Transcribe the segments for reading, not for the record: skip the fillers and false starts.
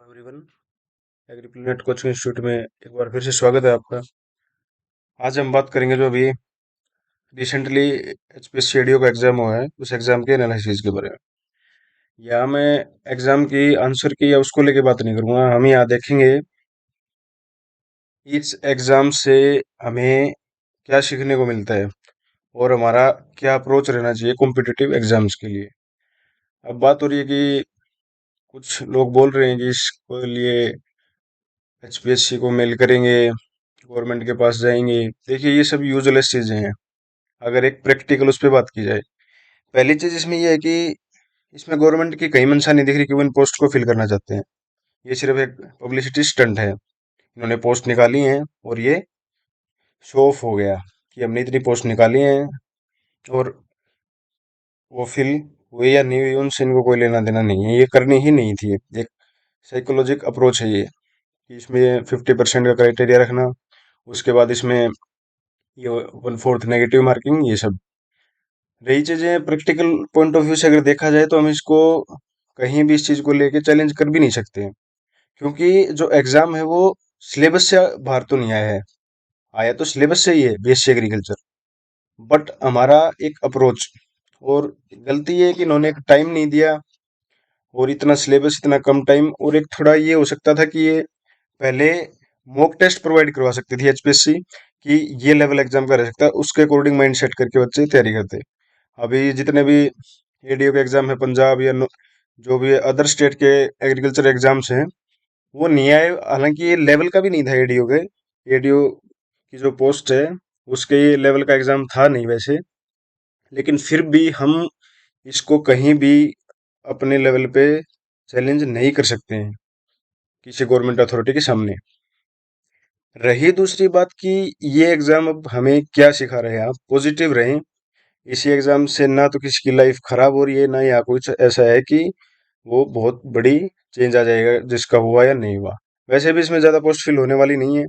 Everyone, एग्रीप्लेनेट coaching institute में एक बार फिर से स्वागत है आपका। आज हम बात करेंगे जो अभी रिसेंटली एचपीएससी एडीओ का एग्जाम हुआ है उस एग्जाम के एनालिसिस के बारे में। यहाँ मैं एग्जाम की आंसर की या उसको लेके बात नहीं करूंगा। हम यहाँ देखेंगे इस एग्जाम से हमें क्या सीखने को मिलता है और हमारा क्या अप्रोच रहना चाहिए कॉम्पिटिटिव एग्जाम्स के लिए। अब बात हो रही है कि कुछ लोग बोल रहे हैं कि इसके लिए एचपीएससी को मेल करेंगे, गवर्नमेंट के पास जाएंगे। देखिए, ये सब यूजलेस चीजें हैं अगर एक प्रैक्टिकल उस पर बात की जाए। पहली चीज इसमें यह है कि इसमें गवर्नमेंट की कहीं मंशा नहीं दिख रही कि वो इन पोस्ट को फिल करना चाहते हैं। ये सिर्फ एक पब्लिसिटी स्टंट है। इन्होंने पोस्ट निकाली हैं और ये शो ऑफ हो गया कि हमने इतनी पोस्ट निकाली हैं, और वो फिल हुई या नहीं हुई उनसे इनको कोई लेना देना नहीं है। ये करनी ही नहीं थी। एक साइकोलॉजिक अप्रोच है ये कि इसमें 50% का क्राइटेरिया रखना, उसके बाद इसमें ये 1/4 नेगेटिव मार्किंग, ये सब रही चीजें। प्रैक्टिकल पॉइंट ऑफ व्यू से अगर देखा जाए तो हम इसको कहीं भी इस चीज को लेके चैलेंज कर भी नहीं सकते हैं, क्योंकि जो एग्जाम है वो सिलेबस से बाहर तो नहीं आया है। आया तो सिलेबस से ही है, बीएससी एग्रीकल्चर। बट हमारा एक अप्रोच, और गलती ये है कि इन्होंने एक टाइम नहीं दिया, और इतना सिलेबस इतना कम टाइम। और एक थोड़ा ये हो सकता था कि ये पहले मॉक टेस्ट प्रोवाइड करवा सकती थी एचपीएससी कि ये लेवल एग्जाम का रह सकता है, उसके अकॉर्डिंग माइंड सेट करके बच्चे तैयारी करते। अभी जितने भी एडीओ के एग्जाम है पंजाब या जो भी अदर स्टेट के एग्रीकल्चर एग्जाम्स हैं, वो नहीं आए। हालांकि ये लेवल का भी नहीं था एडीओ के। एडीओ की जो पोस्ट है उसके ये लेवल का एग्जाम था नहीं वैसे, लेकिन फिर भी हम इसको कहीं भी अपने लेवल पे चैलेंज नहीं कर सकते हैं किसी गवर्नमेंट अथॉरिटी के सामने। रही दूसरी बात कि ये एग्जाम अब हमें क्या सिखा रहे हैं। आप पॉजिटिव रहें। इसी एग्जाम से ना तो किसी की लाइफ खराब हो रही है, ना यहाँ कुछ ऐसा है कि वो बहुत बड़ी चेंज आ जाएगा जिसका हुआ या नहीं हुआ। वैसे भी इसमें ज़्यादा पोस्ट फिल होने वाली नहीं है,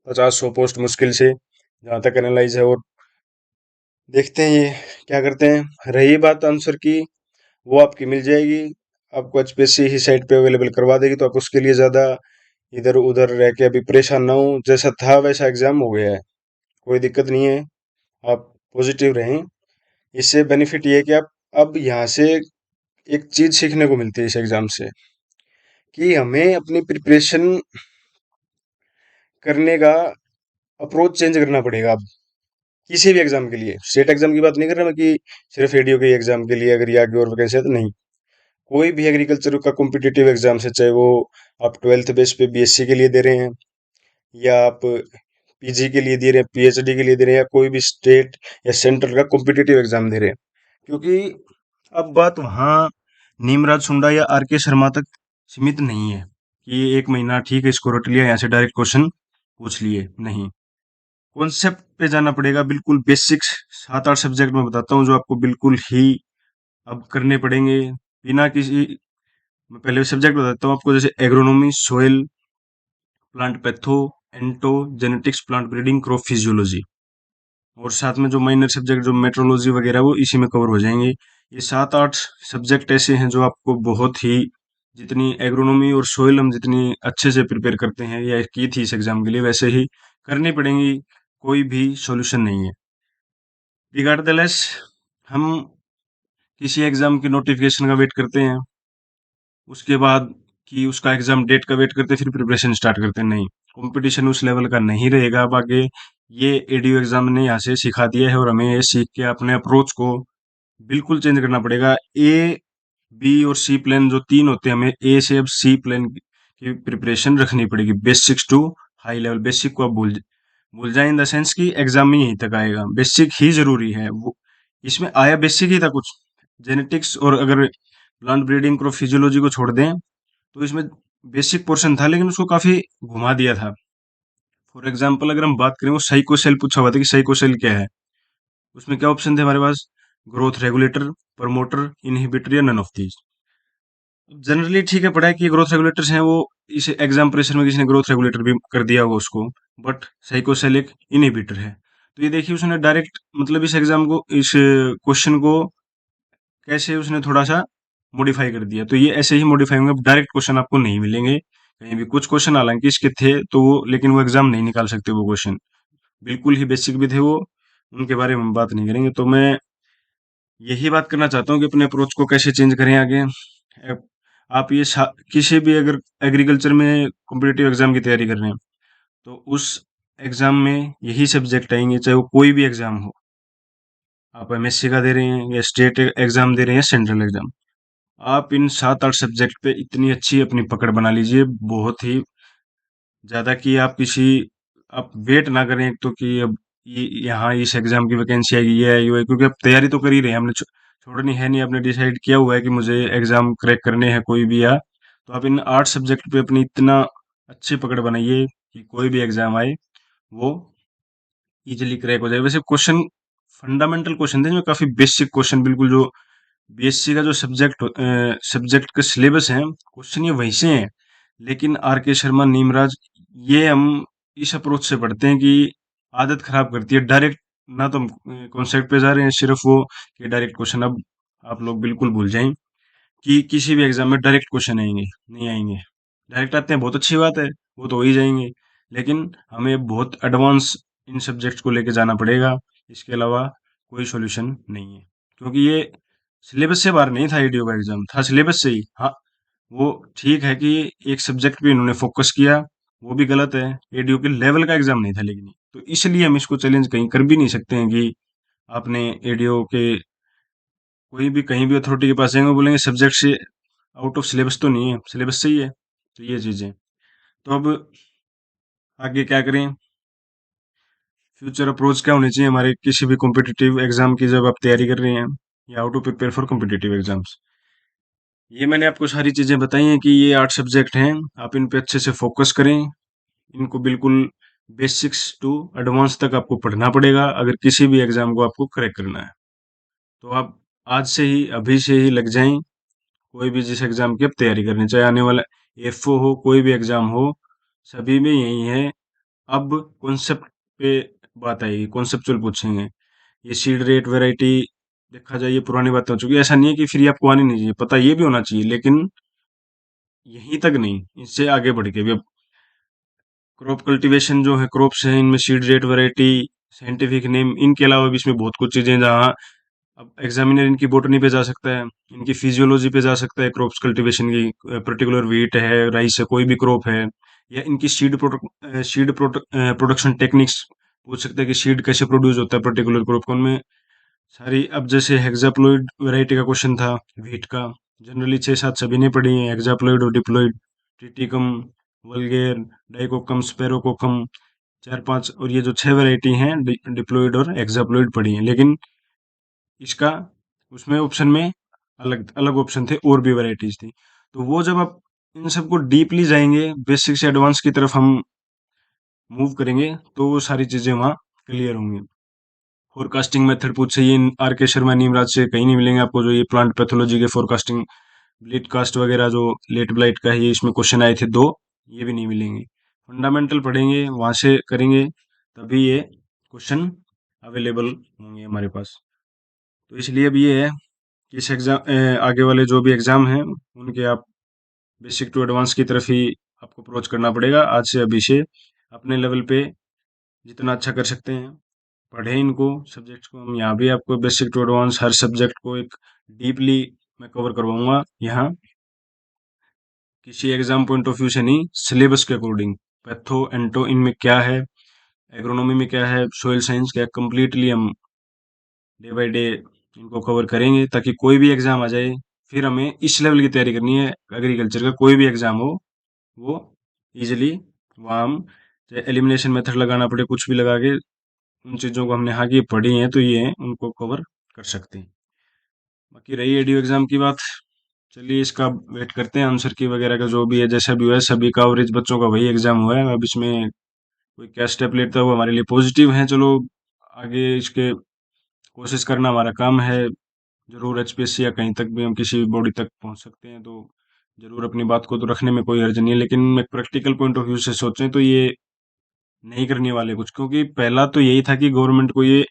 50-100 पोस्ट मुश्किल से, जहाँ तक एनालाइज है। और देखते हैं ये क्या करते हैं। रही बात आंसर की, वो आपकी मिल जाएगी। आपको एचपीएससी ही साइट पे अवेलेबल करवा देगी, तो आप उसके लिए ज़्यादा इधर उधर रह के अभी परेशान ना हो। जैसा था वैसा एग्जाम हो गया है, कोई दिक्कत नहीं है। आप पॉजिटिव रहें। इससे बेनिफिट ये है कि आप अब यहाँ से एक चीज सीखने को मिलती है इस एग्जाम से, कि हमें अपनी प्रिपरेशन करने का अप्रोच चेंज करना पड़ेगा अब। किसी भी एग्जाम के लिए, स्टेट एग्जाम की बात नहीं कर रहा मैं कि सिर्फ एडीओ के एग्जाम के लिए अगर ये आगे और वैकेंसी है तो नहीं। कोई भी एग्रीकल्चर का कॉम्पिटिटिव एग्जाम से, चाहे वो आप 12th बेस पे बीएससी के लिए दे रहे हैं, या आप पीजी के लिए दे रहे हैं, पीएचडी के लिए दे रहे हैं, या कोई भी स्टेट या सेंट्रल का कॉम्पिटिटिव एग्जाम दे रहे हैं। क्योंकि अब बात वहाँ नीमराज सुंडा या आर के शर्मा तक सीमित नहीं है कि ये एक महीना ठीक है इसको रट लिया, यहाँ से डायरेक्ट क्वेश्चन पूछ लिए। नहीं, कॉन्सेप्ट पे जाना पड़ेगा। बिल्कुल बेसिक्स 7-8 सब्जेक्ट में बताता हूँ जो आपको बिल्कुल ही अब करने पड़ेंगे बिना किसी। मैं पहले सब्जेक्ट बताता हूँ आपको, जैसे agronomy, soil, plant patho, ento genetics, plant breeding, crop physiology, और साथ में जो माइनर सब्जेक्ट जो मेट्रोलॉजी वगैरह वो इसी में कवर हो जाएंगे। ये 7-8 सब्जेक्ट ऐसे हैं जो आपको बहुत ही, जितनी एग्रोनॉमी और सोइल हम जितनी अच्छे से प्रिपेयर करते हैं या की थी इस एग्जाम के लिए, वैसे ही करनी पड़ेंगी। कोई भी सॉल्यूशन नहीं है। रिगार्डलेस, हम किसी एग्जाम की नोटिफिकेशन का वेट करते हैं, उसके बाद कि उसका एग्जाम डेट का वेट करते हैं, फिर प्रिपरेशन स्टार्ट करते हैं। नहीं, कंपटीशन उस लेवल का नहीं रहेगा अब आगे। ये एडीओ एग्जाम ने यहाँ से सिखा दिया है, और हमें ये सीख के अपने अप्रोच को बिल्कुल चेंज करना पड़ेगा। ए, बी और सी प्लान जो तीन होते हैं, हमें ए से अब सी प्लान की प्रिपरेशन रखनी पड़ेगी। Basics to high level. Basic को आप भूल जाए, इन द सेंस कि एग्जाम में यहीं तक आएगा। बेसिक ही जरूरी है। वो इसमें आया बेसिक ही था कुछ, जेनेटिक्स, और अगर प्लांट ब्रीडिंग क्रॉप फिजियोलॉजी को छोड़ दें तो इसमें बेसिक पोर्शन था, लेकिन उसको काफी घुमा दिया था। फॉर एग्जाम्पल अगर हम बात करें, वो साइकोसेल पूछा हुआ था कि साइकोसेल क्या है। उसमें क्या ऑप्शन थे हमारे पास? ग्रोथ रेगुलेटर, प्रमोटर, इनहिबिटर, या नन ऑफ दीज। जनरली ठीक है, पढ़ा है कि ग्रोथ रेगुलेटर्स हैं वो। इस एग्जाम प्रेशर में किसी ने ग्रोथ रेगुलेटर भी कर दिया होगा उसको, बट साइकोसेल एक इनहिबिटर है। तो ये देखिए, उसने डायरेक्ट मतलब इस एग्जाम को, इस क्वेश्चन को कैसे उसने थोड़ा सा मॉडिफाई कर दिया, तो ये ऐसे ही मॉडिफाई होंगे, डायरेक्ट क्वेश्चन आपको नहीं मिलेंगे कहीं भी। कुछ क्वेश्चन हालांकि इसके थे तो वो, लेकिन वो एग्जाम नहीं निकाल सकते वो क्वेश्चन, बिल्कुल ही बेसिक भी थे वो, उनके बारे में हम बात नहीं करेंगे। तो मैं यही बात करना चाहता हूँ कि अपने अप्रोच को कैसे चेंज करें आगे। आप ये किसी भी अगर एग्रीकल्चर में कॉम्पिटिटिव एग्जाम की तैयारी कर रहे हैं तो उस एग्जाम में यही सब्जेक्ट आएंगे, चाहे वो कोई भी एग्जाम हो। आप एमएससी का दे रहे हैं या स्टेट एग्जाम दे रहे हैं या सेंट्रल एग्जाम, आप इन 7-8 सब्जेक्ट पे इतनी अच्छी अपनी पकड़ बना लीजिए, बहुत ही ज्यादा, कि आप किसी, आप वेट ना करें एक तो कि अब ये यहाँ इस एग्जाम की वैकेंसी आएगी, ये आई हुई है, क्योंकि अब तैयारी तो कर ही रहे हैं, हमने छोड़नी है नहीं, आपने डिसाइड किया हुआ है कि मुझे एग्जाम क्रैक करने हैं कोई भी, या तो आप इन 8 सब्जेक्ट पे अपनी इतना अच्छी पकड़ बनाइए कि कोई भी एग्जाम आए वो इजीली क्रैक हो जाए। वैसे क्वेश्चन फंडामेंटल क्वेश्चन थे, जो काफी बेसिक क्वेश्चन, बिल्कुल जो बीएससी का जो सब्जेक्ट का सिलेबस है, क्वेश्चन ये वैसे हैं। लेकिन आर के शर्मा, नीमराज, ये हम इस अप्रोच से पढ़ते हैं कि आदत खराब करती है डायरेक्ट, ना तो हम कॉन्सेप्ट पे जा रहे हैं सिर्फ वो कि डायरेक्ट क्वेश्चन। अब आप लोग बिल्कुल भूल जाएं कि किसी भी एग्जाम में डायरेक्ट क्वेश्चन आएंगे, नहीं आएंगे। डायरेक्ट आते हैं बहुत अच्छी बात है, वो तो हो ही जाएंगे, लेकिन हमें बहुत एडवांस इन सब्जेक्ट्स को लेके जाना पड़ेगा, इसके अलावा कोई सॉल्यूशन नहीं है। क्योंकि ये सिलेबस से बाहर नहीं था, ईडीओ का एग्जाम था सिलेबस से ही। हाँ, वो ठीक है कि एक सब्जेक्ट पे इन्होंने फोकस किया, वो भी गलत है, एडीओ के लेवल का एग्जाम नहीं था, लेकिन तो इसलिए हम इसको चैलेंज कहीं कर भी नहीं सकते हैं कि आपने एडीओ के कोई भी कहीं भी अथॉरिटी के पास जाएंगे, वो बोलेंगे सब्जेक्ट से आउट ऑफ सिलेबस तो नहीं है, सिलेबस सही है। तो ये चीजें, तो अब आगे क्या करें, फ्यूचर अप्रोच क्या होनी चाहिए हमारे किसी भी कॉम्पिटिटिव एग्जाम की जब आप तैयारी कर रहे हैं, या how to prepare for competitive exams. ये मैंने आपको सारी चीजें बताई हैं कि ये 8 सब्जेक्ट हैं, आप इन पे अच्छे से फोकस करें, इनको बिल्कुल बेसिक्स टू एडवांस तक आपको पढ़ना पड़ेगा अगर किसी भी एग्जाम को आपको क्रैक करना है। तो आप आज से ही, अभी से ही लग जाएं, कोई भी जिस एग्जाम की आप तैयारी करनी, चाहे आने वाला एफओ हो, कोई भी एग्जाम हो, सभी में यही है। अब कॉन्सेप्ट पे बात आएगी, कॉन्सेप्चुअल पूछेंगे। ये सीड रेट, वैरायटी, देखा जाए ये पुरानी बातें हो चुकी है। ऐसा नहीं है कि फिर ये आपको आनी नहीं चाहिए, पता ये भी होना चाहिए, लेकिन यहीं तक नहीं, इससे आगे बढ़ के भी। अब क्रॉप कल्टीवेशन जो है, क्रॉप्स हैं, इनमें seed rate, variety, scientific name, इनके अलावा भी इसमें बहुत कुछ चीजें हैं, जहाँ अब एग्जामिनर इनकी बोटनी पे जा सकता है, इनकी फिजियोलॉजी पे जा सकता है, क्रॉप्स कल्टीवेशन की, पर्टिकुलर व्हीट है, राइस है, कोई भी क्रॉप है, या इनकी प्रोडक्शन टेक्निक्स पूछ सकते हैं कि सीड कैसे प्रोड्यूस होता है पर्टिकुलर क्रॉप को, उनमें सारी। अब जैसे हेक्साप्लॉइड वैरायटी का क्वेश्चन था व्हीट का, जनरली 6-7 सभी ने पढ़ी है, हेक्साप्लॉइड और डिप्लॉइड, ट्रिटिकम, वल्गेर, डाइकोकम, स्पेरोकोकम, 4-5, और ये जो 6 वैरायटी हैं डिप्लॉइड और हेक्साप्लॉइड पढ़ी हैं। लेकिन इसका उसमें ऑप्शन में अलग अलग ऑप्शन थे, और भी वैरायटीज थी। तो वो जब आप इन सबको डीपली जाएंगे, बेसिक से एडवांस की तरफ हम मूव करेंगे, तो वो सारी चीजें वहाँ क्लियर होंगी। फोरकास्टिंग मेथड पूछे, ये आर के शर्मा, नीमराज से कहीं नहीं मिलेंगे आपको, जो ये प्लांट पैथोलॉजी के फोरकास्टिंग, ब्लीट कास्ट वगैरह जो लेट ब्लाइट का है, ये इसमें क्वेश्चन आए थे 2, ये भी नहीं मिलेंगे। फंडामेंटल पढ़ेंगे, वहां से करेंगे, तभी ये क्वेश्चन अवेलेबल होंगे हमारे पास। तो इसलिए अब ये है कि इस एग्जाम, आगे वाले जो भी एग्जाम हैं उनके आप बेसिक टू एडवांस की तरफ ही आपको अप्रोच करना पड़ेगा, आज से अभी से अपने लेवल पे जितना अच्छा कर सकते हैं पढ़ें इनको सब्जेक्ट्स को। हम यहाँ भी आपको बेसिक टू एडवांस हर सब्जेक्ट को एक डीपली मैं कवर करवाऊंगा यहाँ, किसी एग्जाम पॉइंट ऑफ व्यू से नहीं, सिलेबस के अकॉर्डिंग। पैथो, एंटो, इनमें क्या है, एग्रोनॉमी में क्या है, सोइल साइंस क्या है, कंप्लीटली हम डे बाय डे इनको कवर करेंगे, ताकि कोई भी एग्जाम आ जाए, फिर हमें इस लेवल की तैयारी करनी है। एग्रीकल्चर का कोई भी एग्जाम हो, वो इजिली वहाँ हम, चाहे एलिमिनेशन मेथड लगाना पड़े, कुछ भी लगा के उन चीज़ों को हमने हाँ की पढ़ी हैं तो ये हैं, उनको कवर कर सकते हैं। बाकी रही एडीओ एग्जाम की बात, चलिए इसका वेट करते हैं आंसर की वगैरह का, जो भी है जैसा भी हुआ है, सभी का एवरेज बच्चों का वही एग्जाम हुआ है। अब इसमें कोई क्या स्टेप लेता है वो हमारे लिए पॉजिटिव है। चलो आगे इसके कोशिश करना हमारा काम है। जरूर एचपीएससी या कहीं तक भी हम किसी भी बॉडी तक पहुंच सकते हैं, तो जरूर अपनी बात को तो रखने में कोई हर्ज नहीं है, लेकिन एक प्रैक्टिकल पॉइंट ऑफ व्यू से सोचें तो ये नहीं करने वाले कुछ। क्योंकि पहला तो यही था कि गवर्नमेंट को ये,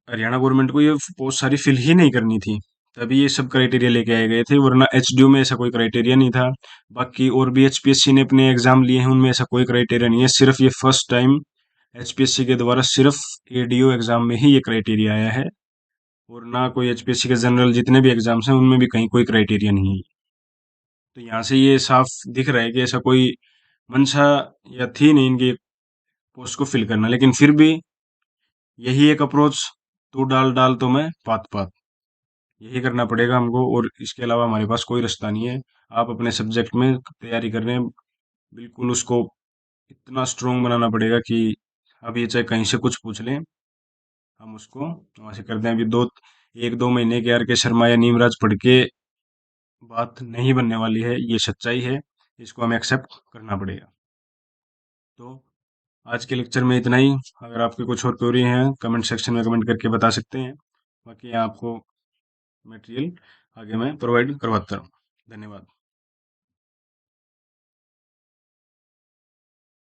हरियाणा गवर्नमेंट को ये पोस्ट सारी फिल ही नहीं करनी थी, तभी ये सब क्राइटेरिया लेके आए गए थे, वरना एचडीयू में ऐसा कोई क्राइटेरिया नहीं था। बाकी और भी एचपीएससी ने अपने एग्जाम लिए हैं, उनमें ऐसा कोई क्राइटेरिया नहीं है। सिर्फ ये फर्स्ट टाइम एचपीएससी के द्वारा सिर्फ एडीओ एग्जाम में ही ये क्राइटेरिया आया है, और ना कोई एचपीएससी के जनरल जितने भी एग्जाम्स हैं उनमें भी कहीं कोई क्राइटेरिया नहीं है। तो यहाँ से ये साफ दिख रहा है कि ऐसा कोई मंशा या थी नहीं इनकी पोस्ट को फिल करना, लेकिन फिर भी यही एक अप्रोच, तू डाल डाल तो मैं पात पात, यही करना पड़ेगा हमको, और इसके अलावा हमारे पास कोई रास्ता नहीं है। आप अपने सब्जेक्ट में तैयारी कर रहे हैं, बिल्कुल उसको इतना स्ट्रोंग बनाना पड़ेगा कि अब ये चाहे कहीं से कुछ पूछ लें, हम उसको वहां से कर दें। अभी एक दो महीने के आर के शर्मा या नीमराज पढ़ के बात नहीं बनने वाली है, ये सच्चाई है, इसको हमें एक्सेप्ट करना पड़ेगा। तो आज के लेक्चर में इतना ही। अगर आपकी कुछ और क्वेरी हैं कमेंट सेक्शन में कमेंट करके बता सकते हैं, बाकी यहाँ आपको मटेरियल आगे मैं प्रोवाइड करवाता हूँ। धन्यवाद।